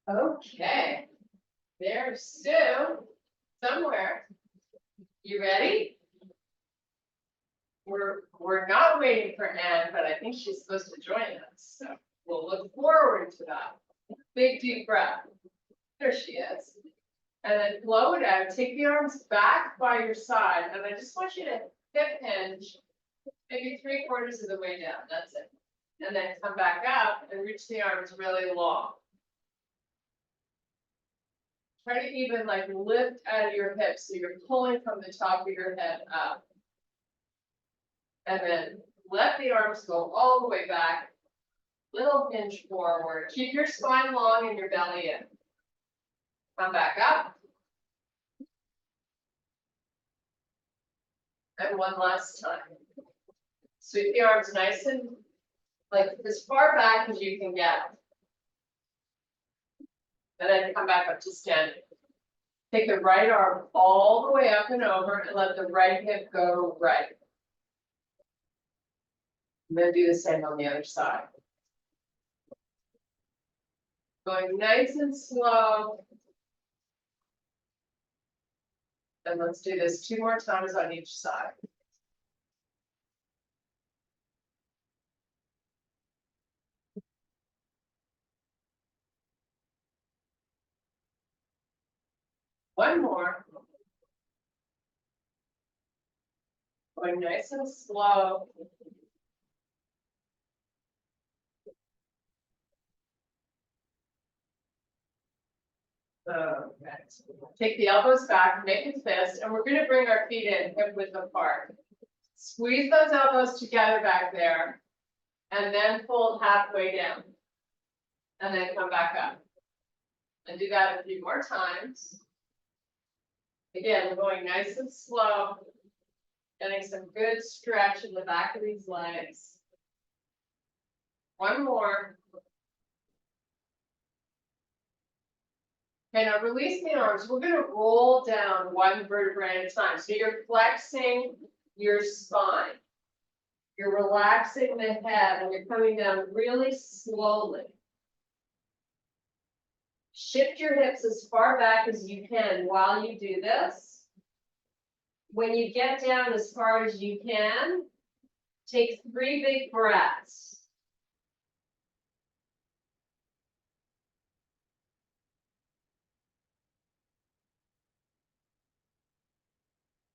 Okay, there's Sue somewhere. You ready? We're not waiting for Anne, but I think she's supposed to join us, so we'll look forward to that. Big deep breath. There she is. And then blow it out. Take the arms back by your side, and I just want you to hip hinge, maybe 3/4 of the way down. That's it. And then come back up and reach the arms really long. Try to even like lift out of your hips, so you're pulling from the top of your head up. And then let the arms go all the way back. Little hinge forward. Keep your spine long and your belly in. Come back up. And one last time. Sweep the arms nice and like as far back as you can get. And then come back up to standing. Take the right arm all the way up and over and let the right hip go right. And then do the same on the other side. Going nice and slow. And let's do this 2 more times on each side. One more. Going nice and slow. Okay. Take the elbows back, make a fist, and we're going to bring our feet in hip width apart. Squeeze those elbows together back there, and then fold halfway down. And then come back up. And do that a few more times. Again, we're going nice and slow, getting some good stretch in the back of these legs. One more. Okay, now release the arms. We're going to roll down 1 vertebrae at a time. So you're flexing your spine. You're relaxing the head, and you're coming down really slowly. Shift your hips as far back as you can while you do this. When you get down as far as you can, take 3 big breaths.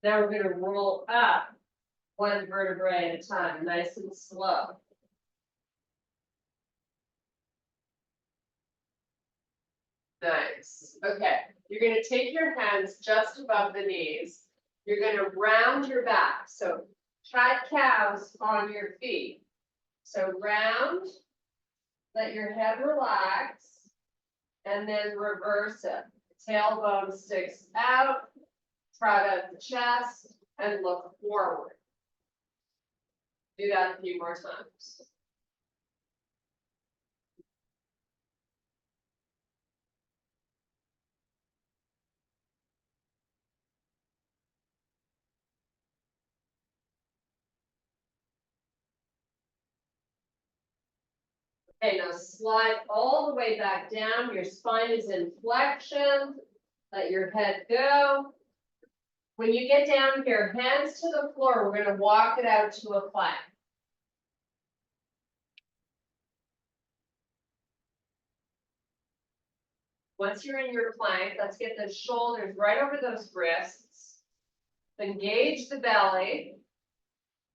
Now we're going to roll up 1 vertebrae at a time, nice and slow. Nice. Okay, you're going to take your hands just above the knees. You're going to round your back. So cat cows on your feet. So round, let your head relax, and then reverse it. Tailbone sticks out, trot out the chest, and look forward. Do that a few more times. Okay, now slide all the way back down. Your spine is in flexion. Let your head go. When you get down here, hands to the floor, we're going to walk it out to a plank. Once you're in your plank, let's get the shoulders right over those wrists. Engage the belly.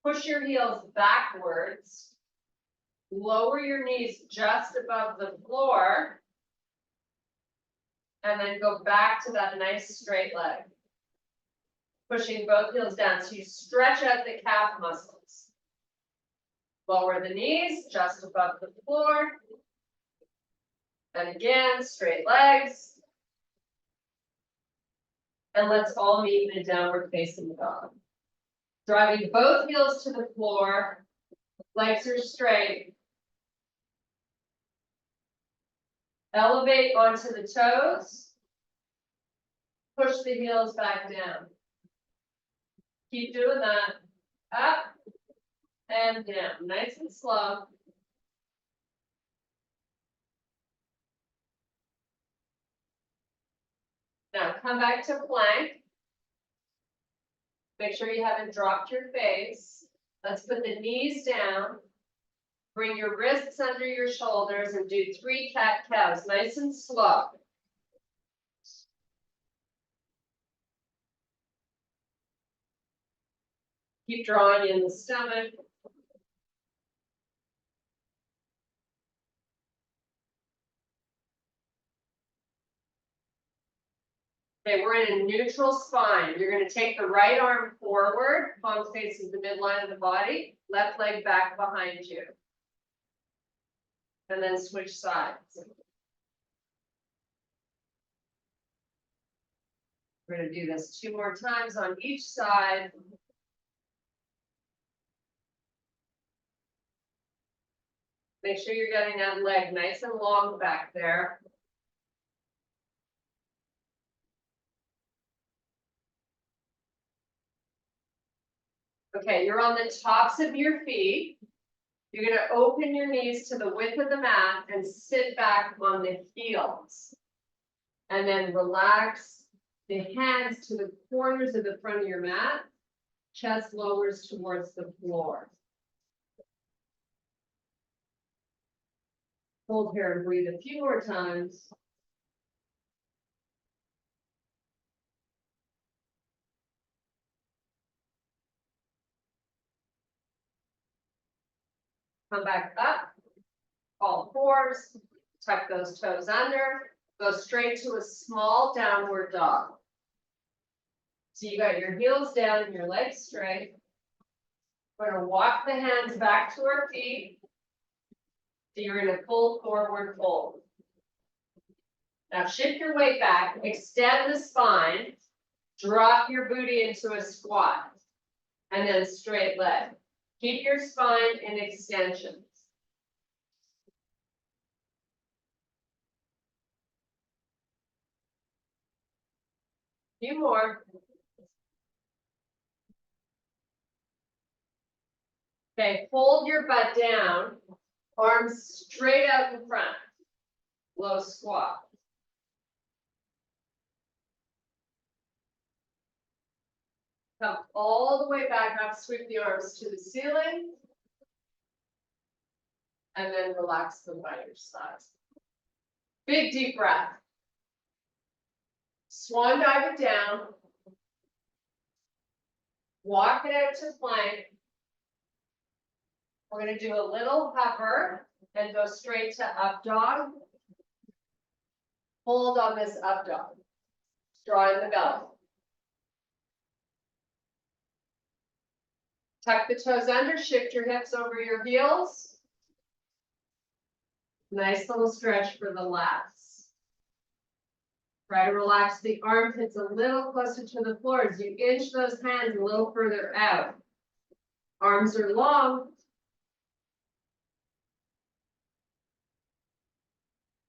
Push your heels backwards. Lower your knees just above the floor. And then go back to that nice straight leg. Pushing both heels down so you stretch out the calf muscles. Lower the knees just above the floor. And again, straight legs. And let's all meet in a downward facing dog. Driving both heels to the floor. Legs are straight. Elevate onto the toes. Push the heels back down. Keep doing that. Up and down. Nice and slow. Now come back to plank. Make sure you haven't dropped your face. Let's put the knees down. Bring your wrists under your shoulders and do 3 cat-cows, nice and slow. Keep drawing in the stomach. Okay, we're in a neutral spine. You're going to take the right arm forward, palm faces the midline of the body, left leg back behind you. And then switch sides. We're going to do this 2 more times on each side. Make sure you're getting that leg nice and long back there. Okay, you're on the tops of your feet. You're going to open your knees to the width of the mat and sit back on the heels. And then relax the hands to the corners of the front of your mat. Chest lowers towards the floor. Hold here and breathe a few more times. Come back up, all fours, tuck those toes under, go straight to a small downward dog. So you got your heels down and your legs straight. We're going to walk the hands back to our feet. So you're in a full forward fold. Now shift your weight back, extend the spine, drop your booty into a squat, and then straight leg. Keep your spine in extensions. Few more. Okay, hold your butt down, arms straight out in front, low squat. Come all the way back up, sweep the arms to the ceiling. And then relax them by your sides. Big deep breath. Swan dive it down. Walk it out to plank. We're going to do a little hover and go straight to up dog. Hold on this up dog. Draw in the belly. Tuck the toes under, shift your hips over your heels. Nice little stretch for the lats. Try to relax the armpits a little closer to the floor as you inch those hands a little further out. Arms are long.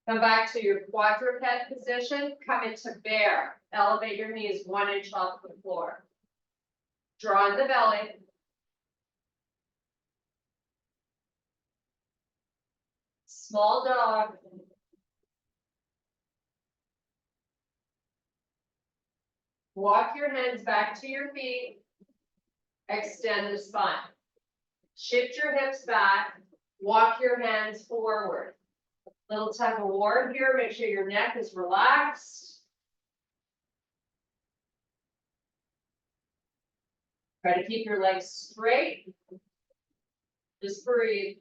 Come back to your quadruped position. Come into bear. Elevate your knees 1 inch off the floor. Draw in the belly. Small dog. Walk your hands back to your feet. Extend the spine. Shift your hips back. Walk your hands forward. Little tug of war here. Make sure your neck is relaxed. Try to keep your legs straight. Just breathe.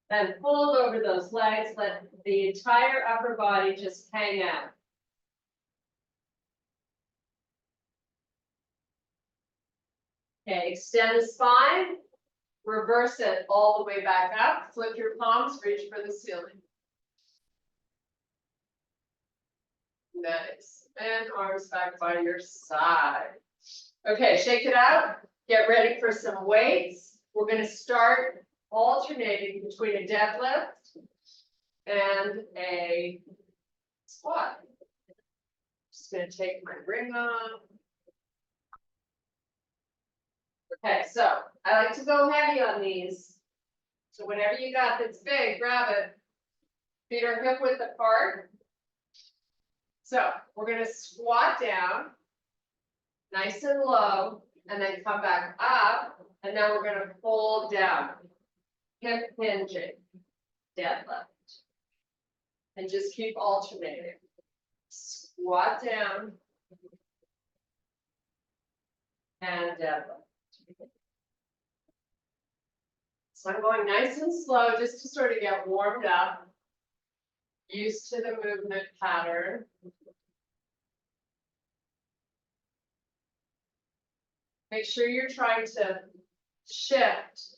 Then fold over those legs. Let the entire upper body just hang out. Okay, extend the spine. Reverse it all the way back up. Flip your palms, reach for the ceiling. Nice. And arms back by your side. Okay, shake it out. Get ready for some weights. We're going to start alternating between a deadlift and a squat. Just going to take my ring off. Okay, so I like to go heavy on these. So whenever you got that's big, grab it. Feet are hip width apart. So we're going to squat down, nice and low, and then come back up, and then we're going to fold down, hip hinging, deadlift, and just keep alternating. Squat down and deadlift. So I'm going nice and slow just to sort of get warmed up, used to the movement pattern. Make sure you're trying to shift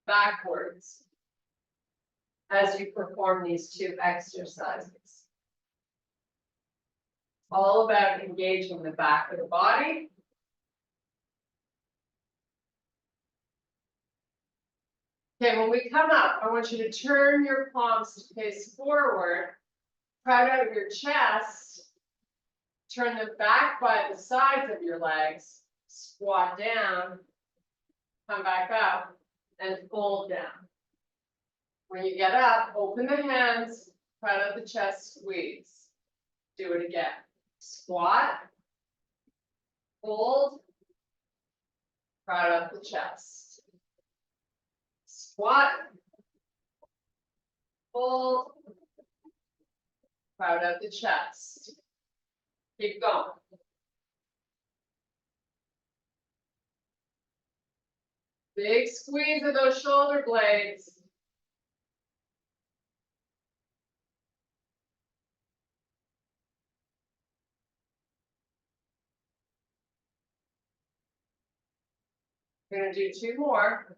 backwards as you perform these two exercises. All about engaging the back of the body. Okay, when we come up, I want you to turn your palms to face forward, proud out of your chest, turn them back by the sides of your legs, squat down, come back up, and fold down. When you get up, open the hands, proud out the chest, squeeze. Do it again. Squat, fold, proud out the chest. Squat, fold, proud out the chest. Keep going. Big squeeze of those shoulder blades. We're going to do two more.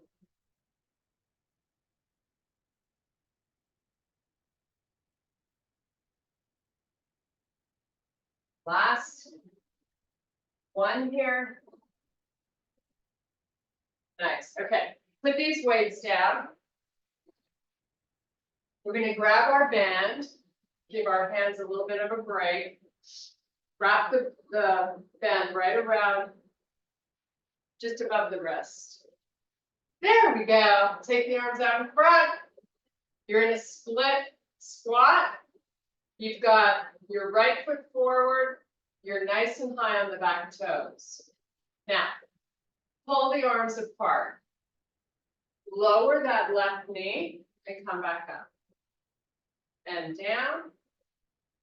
Last one here. Nice. Okay. Put these weights down. We're going to grab our band, give our hands a little bit of a break. Wrap the band right around just above the wrist. There we go. Take the arms out in front. You're in a split squat. You've got your right foot forward. You're nice and high on the back toes. Now, pull the arms apart. Lower that left knee and come back up. And down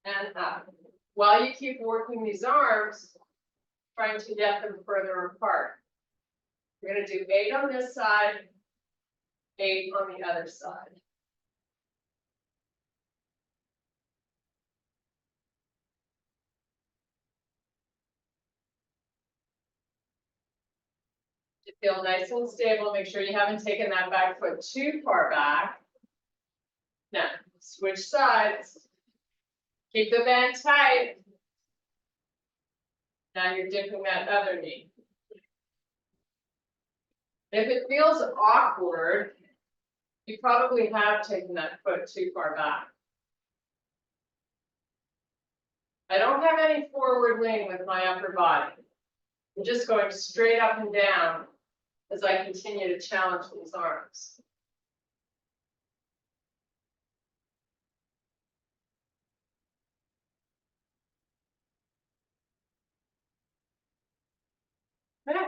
and up. While you keep working these arms, trying to get them further apart. We're going to do 8 on this side, 8 on the other side. To feel nice and stable, make sure you haven't taken that back foot too far back. Now, switch sides. Keep the band tight. Now you're dipping that other knee. If it feels awkward, you probably have taken that foot too far back. I don't have any forward lean with my upper body. I'm just going straight up and down as I continue to challenge these arms. Okay.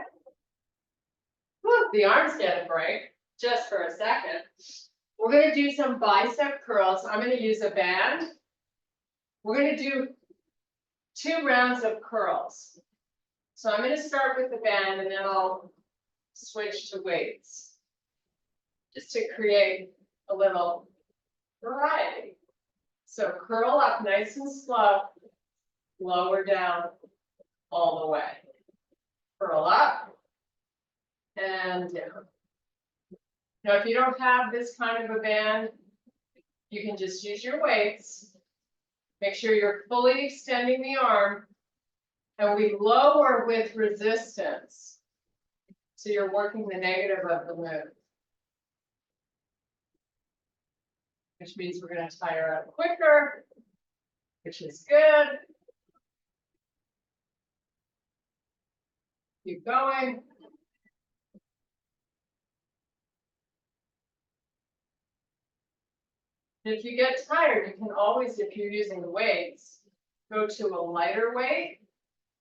Whew, the arms get a break just for a second. We're going to do some bicep curls. I'm going to use a band. We're going to do 2 rounds of curls. So I'm going to start with the band and then I'll switch to weights just to create a little variety. So curl up nice and slow, lower down all the way. Curl up and down. Now, if you don't have this kind of a band, you can just use your weights. Make sure you're fully extending the arm, and we lower with resistance. So you're working the negative of the move. Which means we're going to tire out quicker, which is good. Keep going. If you get tired, you can always, if you're using the weights, go to a lighter weight,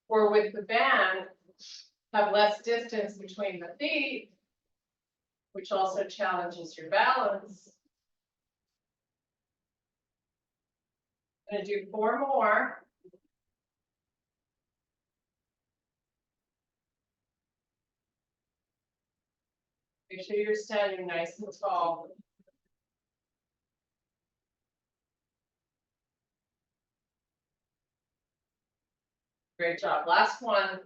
or with the band, have less distance between the feet, which also challenges your balance. I'm gonna do 4 more. Make sure you're standing nice and tall. Great job. Last one.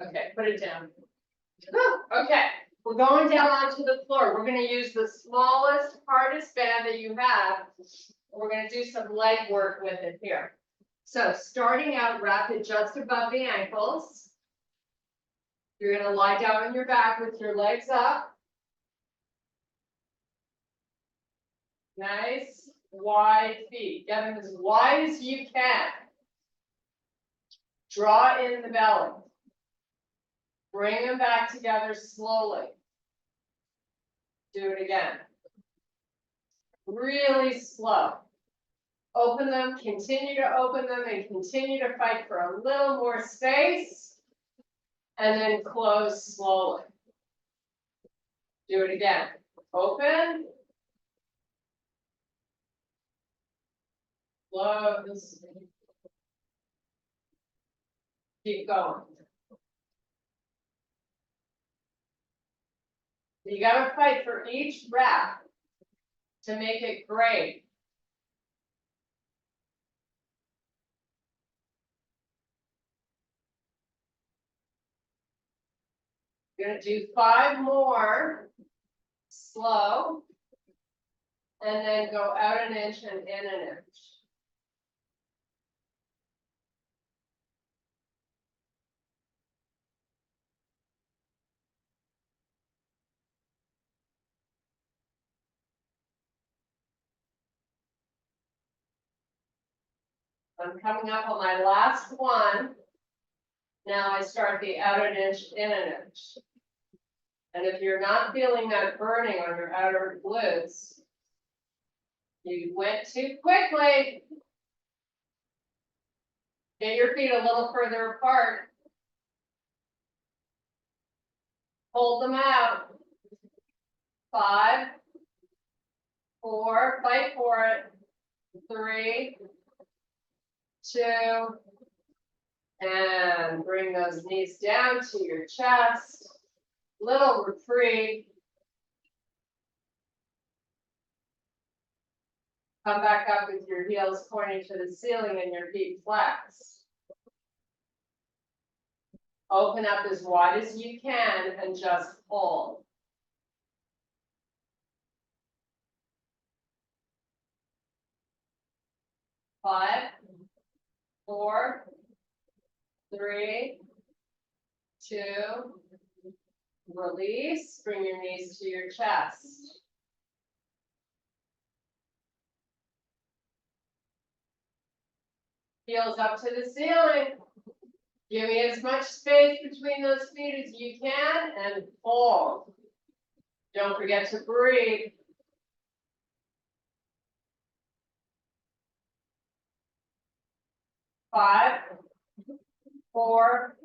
Okay, put it down. Okay, we're going down onto the floor. We're gonna use the smallest, hardest band that you have. We're gonna do some leg work with it here. So starting out, wrap it just above the ankles. You're gonna lie down on your back with your legs up. Nice, wide feet. Get them as wide as you can. Draw in the belly. Bring them back together slowly. Do it again. Really slow. Open them, continue to open them, and continue to fight for a little more space. And then close slowly. Do it again. Open. Close. Keep going. You gotta fight for each rep to make it great. You're gonna do 5 more, slow, and then go out an inch and in an inch. I'm coming up on my last one. Now I start the out an inch, in an inch. And if you're not feeling that burning on your outer glutes, you went too quickly. Get your feet a little further apart. Hold them out. 5, 4, fight for it. 3, 2, and bring those knees down to your chest. Little reprieve. Come back up with your heels pointing to the ceiling and your feet flexed. Open up as wide as you can and just hold. Five, 4, 3, 2, release. Bring your knees to your chest. Heels up to the ceiling. Give me as much space between those feet as you can and hold. Don't forget to breathe. 5, 4,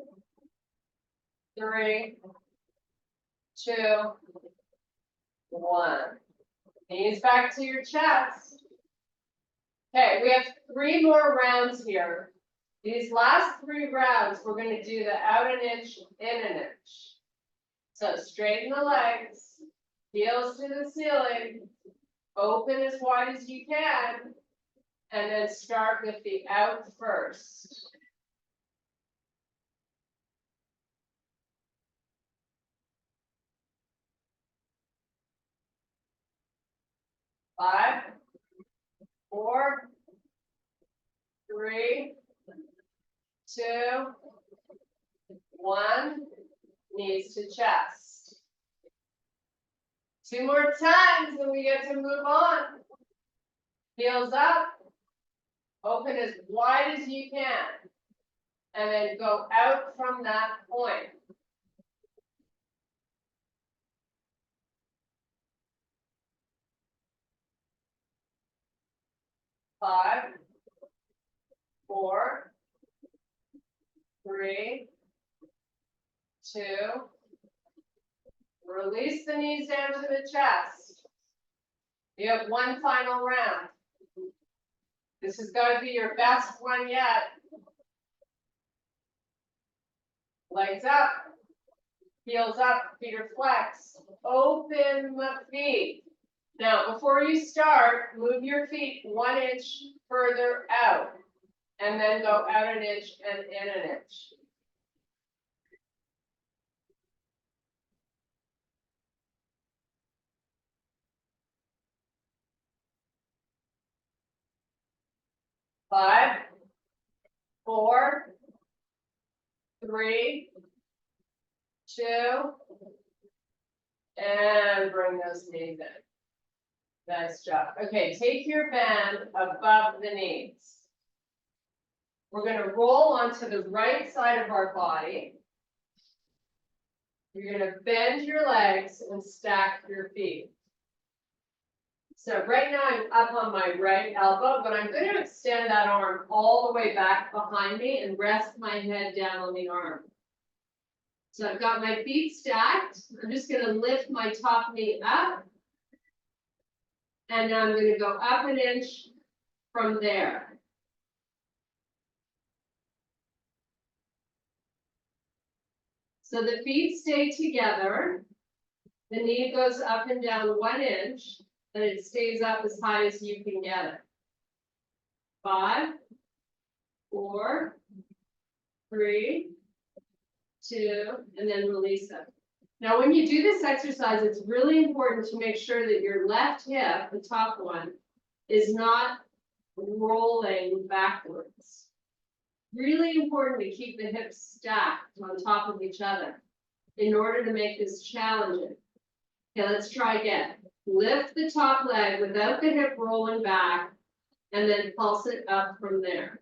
3, 2, 1. Knees back to your chest. Okay, we have 3 more rounds here. These last 3 rounds, we're going to do the out an inch, in an inch. So straighten the legs, heels to the ceiling, open as wide as you can, and then start with the out first. Five, 4, 3, 2, 1, knees to chest. 2 more times and we get to move on. Heels up, open as wide as you can, and then go out from that point. 5, 4, 3, 2. Release the knees down to the chest. You have one final round. This has got to be your best one yet. Legs up, heels up, feet are flexed. Open the feet. Now, before you start, move your feet 1 inch further out, and then go out an inch and in an inch. Five, 4, 3, 2, and bring those knees in. Nice job. Okay, take your band above the knees. We're going to roll onto the right side of our body. You're going to bend your legs and stack your feet. So right now I'm up on my right elbow, but I'm going to extend that arm all the way back behind me and rest my head down on the arm. So I've got my feet stacked. I'm just going to lift my top knee up. And now I'm going to go up an inch from there. So the feet stay together. The knee goes up and down 1 inch, and it stays up as high as you can get it. 5, 4, 3, 2, and then release it. Now, when you do this exercise, it's really important to make sure that your left hip, the top one, is not rolling backwards. Really important to keep the hips stacked on top of each other in order to make this challenging. Okay, let's try again. Lift the top leg without the hip rolling back, and then pulse it up from there.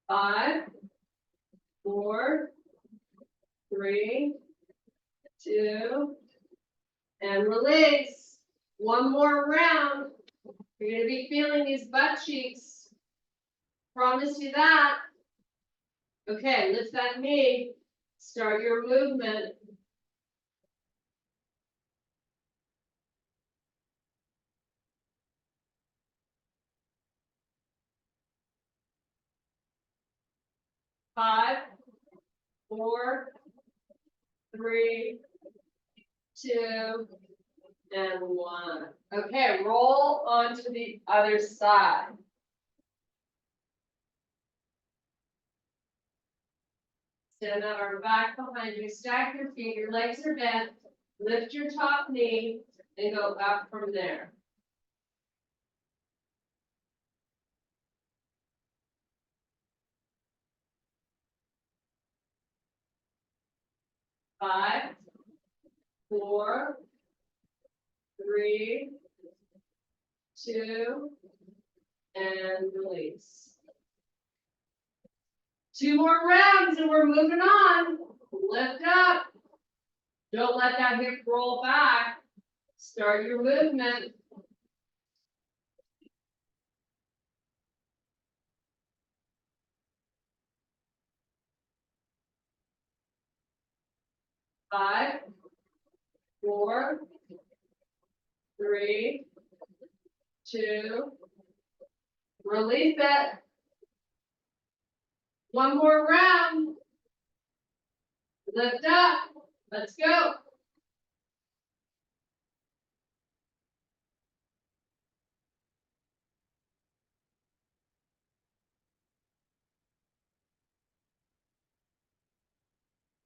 Five, 4, 3, 2, and release. One more round. You're going to be feeling these butt cheeks. Promise you that. Okay, lift that knee. Start your movement. Five, 4, 3, 2, and 1. Okay, roll onto the other side. Stand that arm back behind you, stack your feet, your legs are bent, lift your top knee, and go up from there. Five, 4, 3, 2, and release. 2 more rounds and we're moving on. Lift up. Don't let that hip roll back. Start your movement. Five, 4, 3, 2, release it. 1 more round. Lift up. Let's go.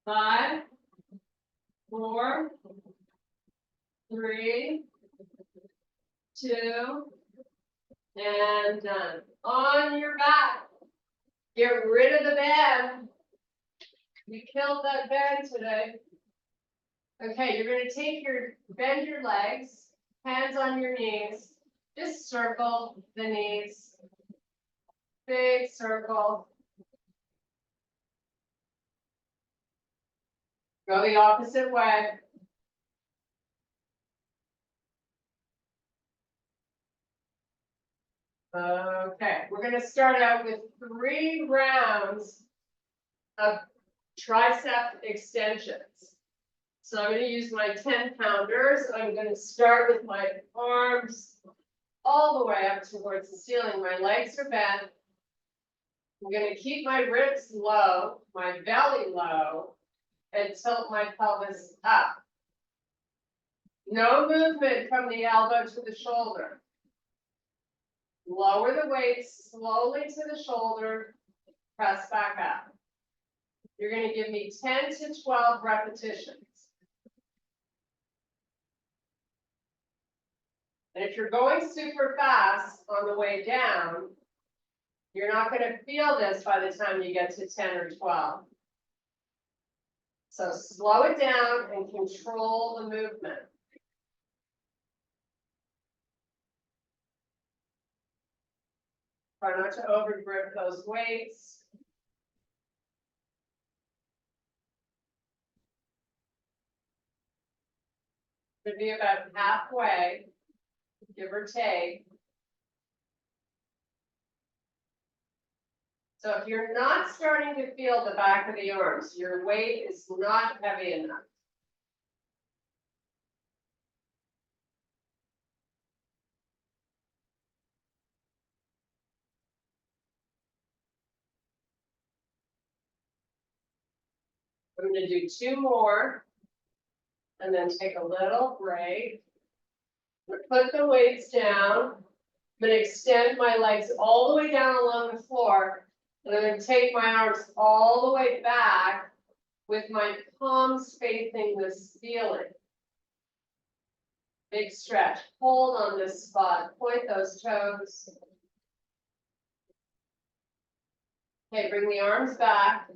Five, 4, 3, 2, and done. On your back. Get rid of the band. You killed that band today. Okay, you're going to bend your legs, hands on your knees. Just circle the knees. Big circle. Go the opposite way. Okay, we're gonna start out with 3 rounds of tricep extensions. So I'm gonna use my 10-pounders. I'm gonna start with my arms all the way up towards the ceiling. My legs are bent. I'm gonna keep my ribs low, my belly low, and tilt my pelvis up. No movement from the elbow to the shoulder. Lower the weight slowly to the shoulder, press back up. You're going to give me 10 to 12 repetitions. And if you're going super fast on the way down, you're not going to feel this by the time you get to 10 or 12. So slow it down and control the movement. Try not to overgrip those weights. Should be about halfway, give or take. So if you're not starting to feel the back of the arms, your weight is not heavy enough. I'm going to do 2 more and then take a little break. Put the weights down. I'm going to extend my legs all the way down along the floor. And I'm going to take my arms all the way back with my palms facing the ceiling. Big stretch. Hold on this spot. Point those toes. Okay, bring the arms back.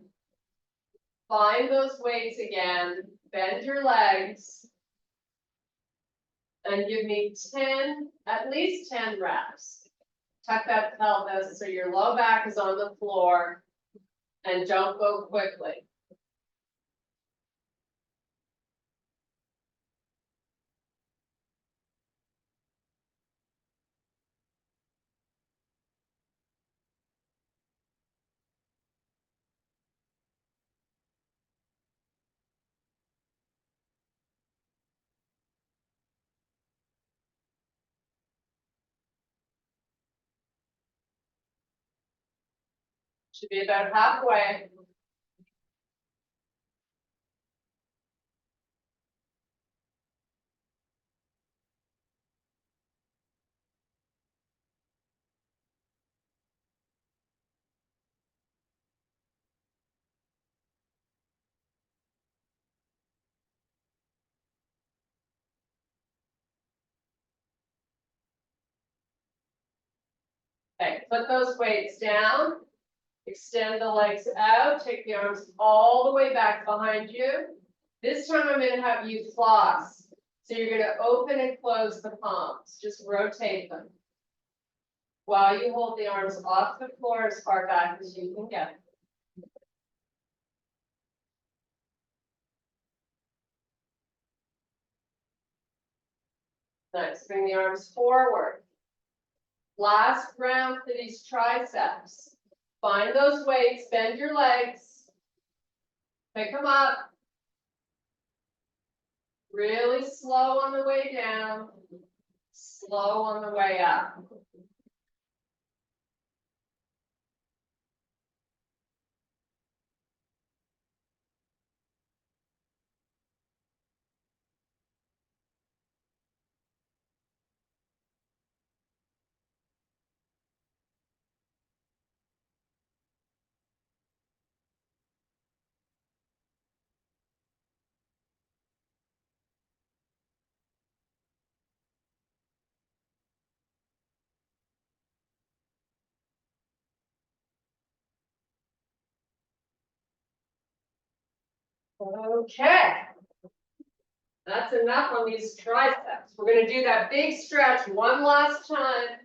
Find those weights again. Bend your legs. And give me 10, at least 10 reps. Tuck that pelvis so your low back is on the floor. And don't go quickly. Should be about halfway. Okay, put those weights down. Extend the legs out. Take the arms all the way back behind you. This time I'm going to have you floss. So you're going to open and close the palms. Just rotate them. While you hold the arms off the floor as far back as you can get. Nice. Bring the arms forward. Last round for these triceps. Find those weights, bend your legs. Pick them up. Really slow on the way down. Slow on the way up. Okay. That's enough on these triceps. We're going to do that big stretch one last time.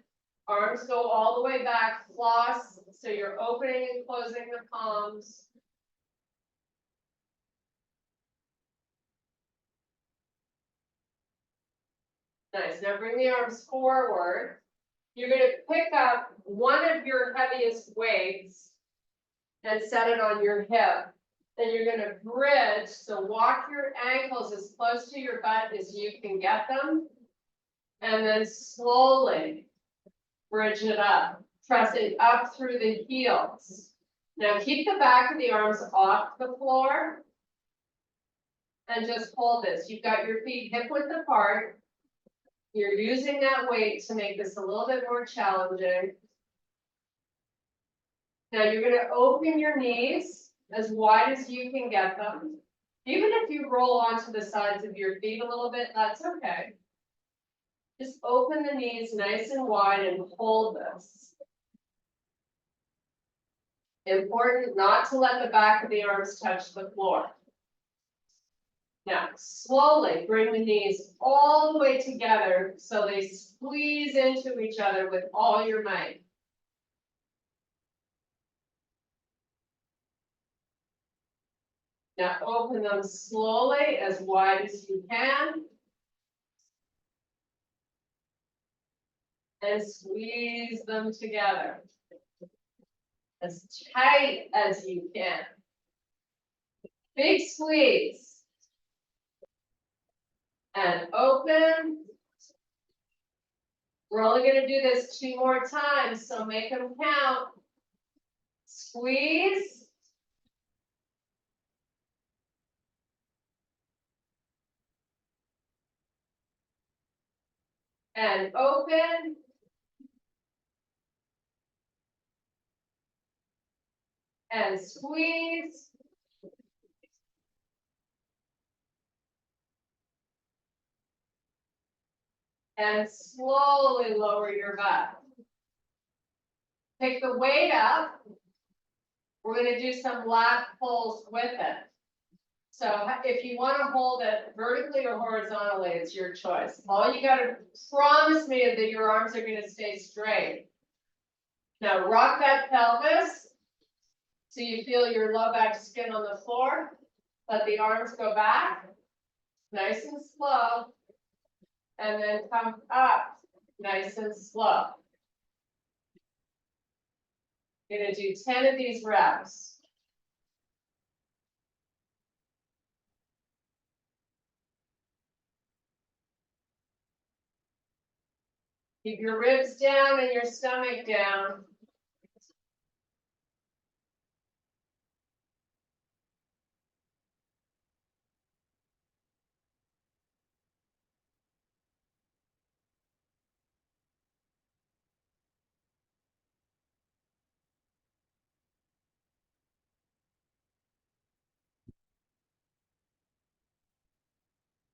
Arms go all the way back, floss, so you're opening and closing the palms. Nice. Now bring the arms forward. You're going to pick up one of your heaviest weights and set it on your hip. Then you're going to bridge. So walk your ankles as close to your butt as you can get them. And then slowly bridge it up, pressing up through the heels. Now keep the back of the arms off the floor. And just hold this. You've got your feet hip width apart. You're using that weight to make this a little bit more challenging. Now you're going to open your knees as wide as you can get them. Even if you roll onto the sides of your feet a little bit, that's okay. Just open the knees nice and wide and hold this. Important not to let the back of the arms touch the floor. Now, slowly bring the knees all the way together so they squeeze into each other with all your might. Now, open them slowly as wide as you can. And squeeze them together as tight as you can. Big squeeze. And open. We're only going to do this 2 more times, so make them count. Squeeze. And open. And squeeze. And slowly lower your butt. Pick the weight up. We're going to do some lat pulls with it. So if you want to hold it vertically or horizontally, it's your choice. All you got to promise me is that your arms are going to stay straight. Now rock that pelvis so you feel your low back skin on the floor. Let the arms go back, nice and slow. And then come up, nice and slow. You're going to do 10 of these reps. Keep your ribs down and your stomach down.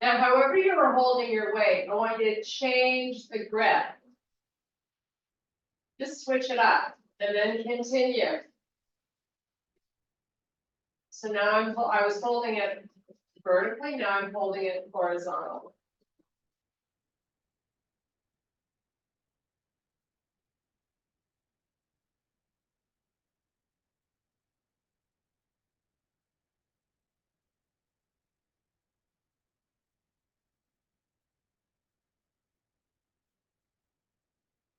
Now, however you are holding your weight, I want you to change the grip. Just switch it up and then continue. So now I was holding it vertically, now I'm holding it horizontally.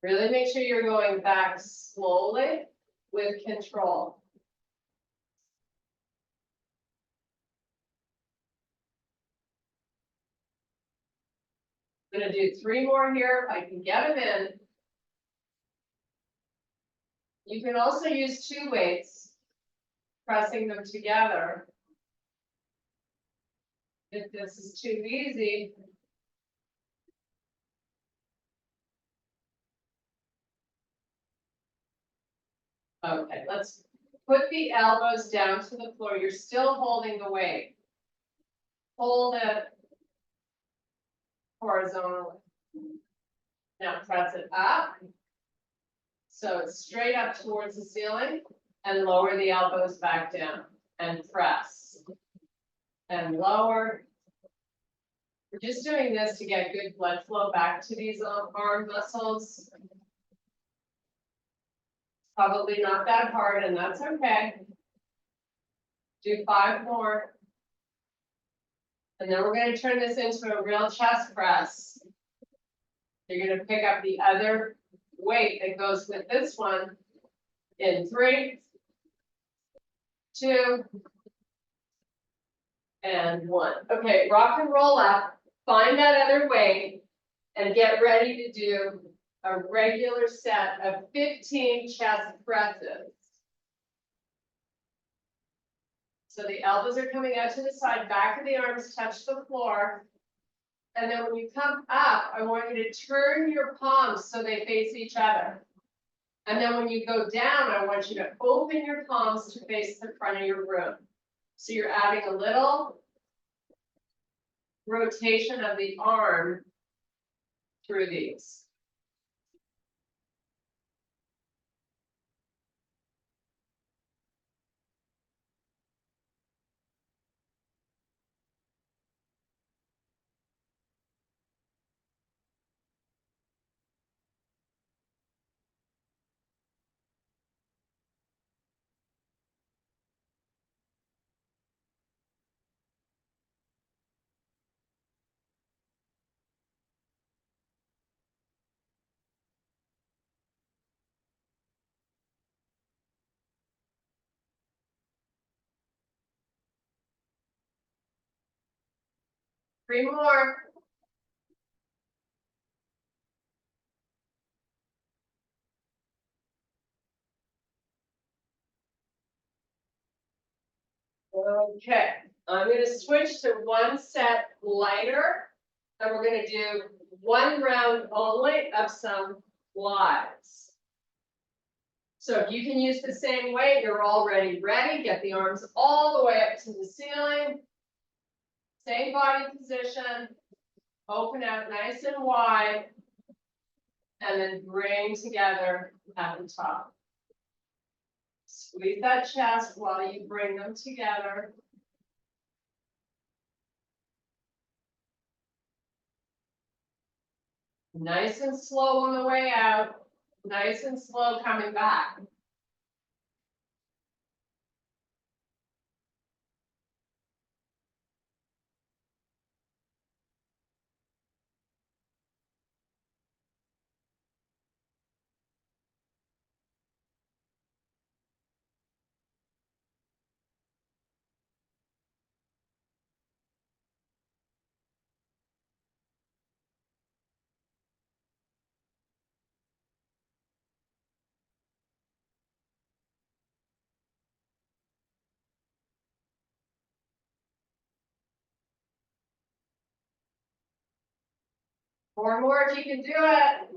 Really make sure you're going back slowly with control. I'm going to do 3 more here if I can get them in. You can also use 2 weights, pressing them together. If this is too easy. Okay, let's put the elbows down to the floor. You're still holding the weight. Hold it horizontally. Now press it up. So it's straight up towards the ceiling and lower the elbows back down and press and lower. We're just doing this to get good blood flow back to these arm muscles. Probably not that hard, and that's okay. Do 5 more. And then we're going to turn this into a real chest press. You're gonna pick up the other weight that goes with this one in 3, 2, and 1. Okay, rock and roll up, find that other weight, and get ready to do a regular set of 15 chest presses. So the elbows are coming out to the side, back of the arms touch the floor. And then when you come up, I want you to turn your palms so they face each other. And then when you go down, I want you to open your palms to face the front of your room. So you're adding a little rotation of the arm through these. Three more. Okay, I'm gonna switch to one set lighter, and we're gonna do one round only of some flies. So if you can use the same weight, you're already ready. Get the arms all the way up to the ceiling. Same body position. Open out nice and wide. And then bring together at the top. Squeeze that chest while you bring them together. Nice and slow on the way out. Nice and slow coming back. Four more if you can do it.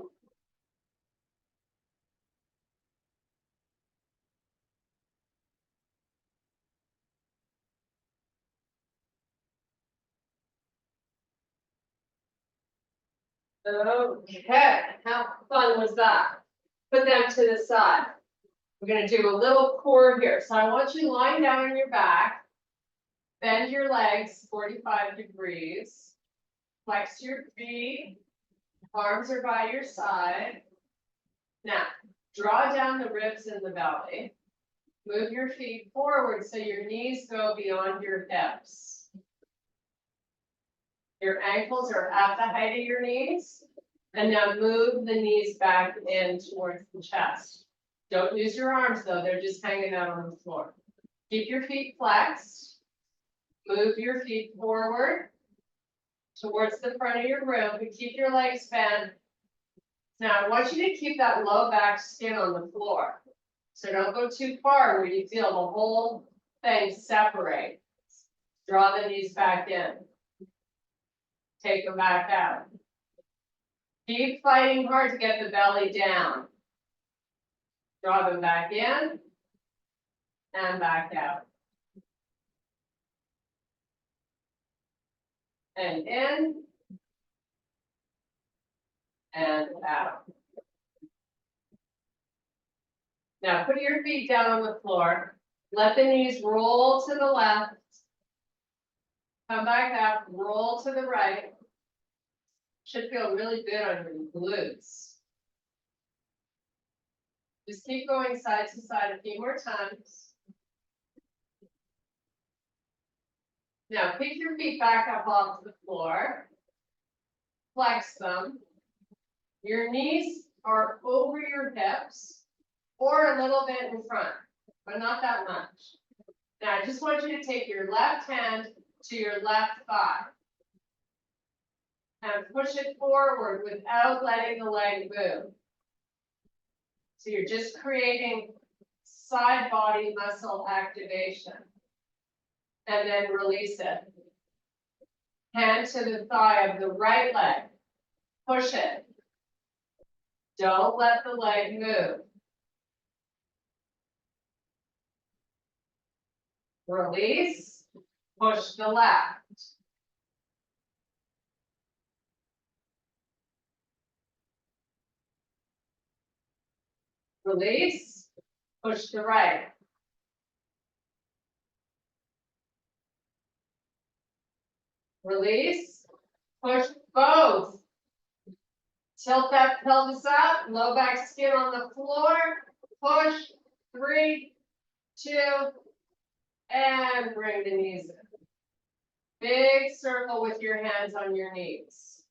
Okay, how fun was that? Put them to the side. We're gonna do a little core here. So I want you lying down on your back. Bend your legs 45 degrees. Flex your feet. Arms are by your side. Now, draw down the ribs in the belly. Move your feet forward so your knees go beyond your hips. Your ankles are at the height of your knees. And now move the knees back in towards the chest. Don't use your arms though, they're just hanging out on the floor. Keep your feet flexed. Move your feet forward towards the front of your room, but keep your legs bent. Now I want you to keep that low back skin on the floor. So don't go too far where you feel the whole thing separate. Draw the knees back in. Take them back out. Keep fighting hard to get the belly down. Draw them back in and back out. And in and out. Now put your feet down on the floor. Let the knees roll to the left. Come back up, roll to the right. Should feel really good on your glutes. Just keep going side to side a few more times. Now pick your feet back up off the floor. Flex them. Your knees are over your hips or a little bit in front, but not that much. Now, I just want you to take your left hand to your left thigh and push it forward without letting the leg move. So you're just creating side body muscle activation. And then release it. Hand to the thigh of the right leg. Push it. Don't let the leg move. Release. Push the left. Release. Push the right. Release. Push both. Tilt that pelvis up. Low back skin on the floor. Push. 3, 2, and bring the knees in. Big circle with your hands on your knees.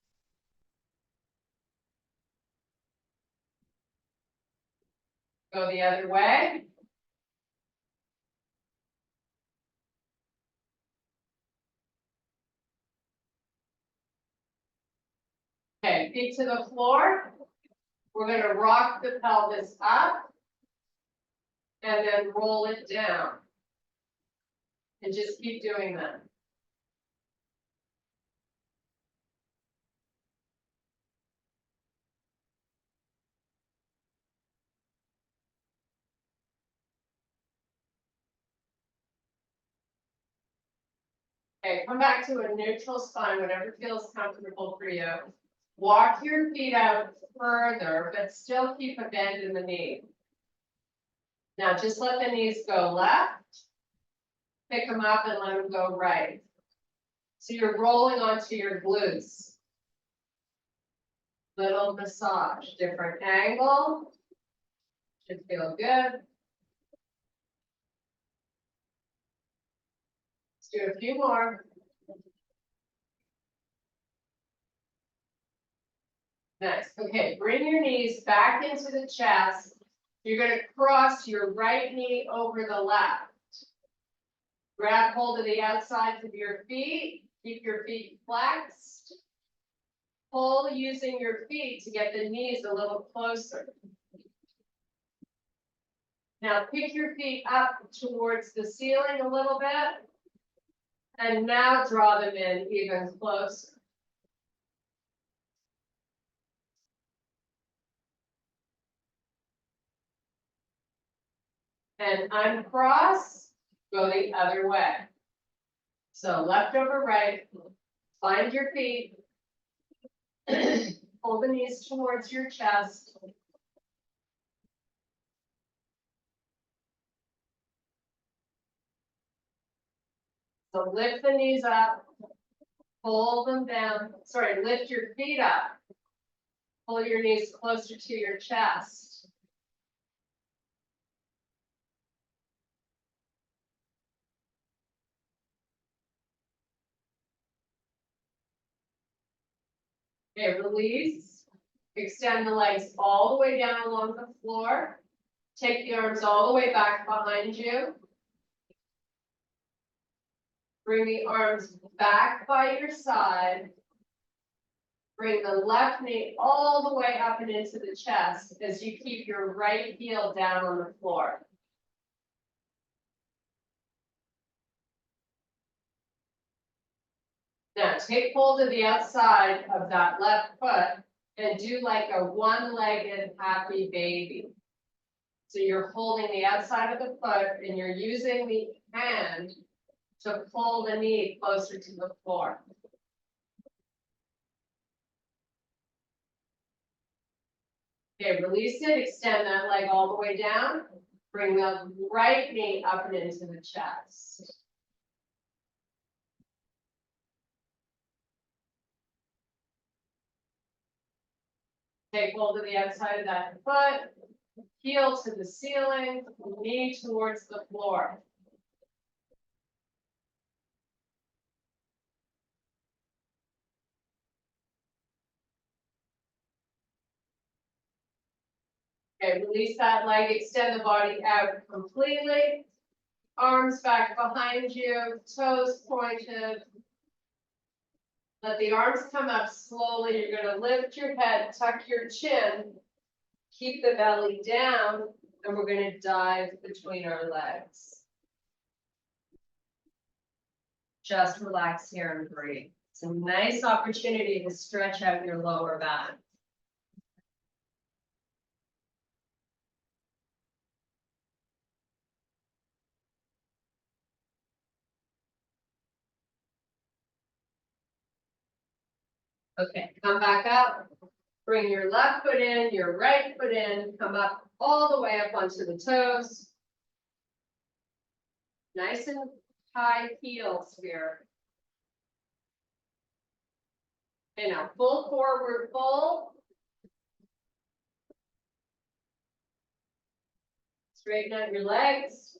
Go the other way. Okay, feet to the floor. We're going to rock the pelvis up and then roll it down. And just keep doing that. Okay, come back to a neutral spine, whatever feels comfortable for you. Walk your feet out further, but still keep a bend in the knee. Now just let the knees go left, pick them up and let them go right. So you're rolling onto your glutes. Little massage, different angle. Should feel good. Let's do a few more. Nice. Okay, bring your knees back into the chest. You're going to cross your right knee over the left. Grab hold of the outsides of your feet. Keep your feet flexed. Pull using your feet to get the knees a little closer. Now pick your feet up towards the ceiling a little bit. And now draw them in even closer. And uncross, go the other way. So left over right, find your feet, pull the knees towards your chest. So lift the knees up, pull them down, sorry, lift your feet up, pull your knees closer to your chest. Okay, release. Extend the legs all the way down along the floor. Take the arms all the way back behind you. Bring the arms back by your side. Bring the left knee all the way up and into the chest as you keep your right heel down on the floor. Now take hold of the outside of that left foot and do like a one-legged happy baby. So you're holding the outside of the foot and you're using the hand to pull the knee closer to the floor. Okay, release it, extend that leg all the way down. Bring the right knee up and into the chest. Take hold of the outside of that foot, heel to the ceiling, knee towards the floor. Okay, release that leg, extend the body out completely. Arms back behind you, toes pointed. Let the arms come up slowly. You're gonna lift your head, tuck your chin, keep the belly down, and we're gonna dive between our legs. Just relax here and breathe. It's a nice opportunity to stretch out your lower back. Okay, come back up. Bring your left foot in, your right foot in, come up all the way up onto the toes. Nice and high heels here. And now full forward fold. Straighten out your legs.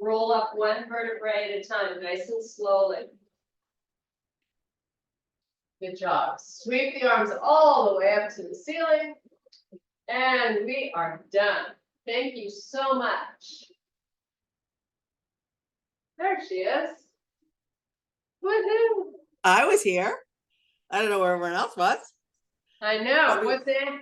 Roll up one vertebrae at a time, nice and slowly. Good job. Sweep the arms all the way up to the ceiling. And we are done. Thank you so much. There she is. Woohoo! I was here. I don't know where everyone else was. I know. What's in?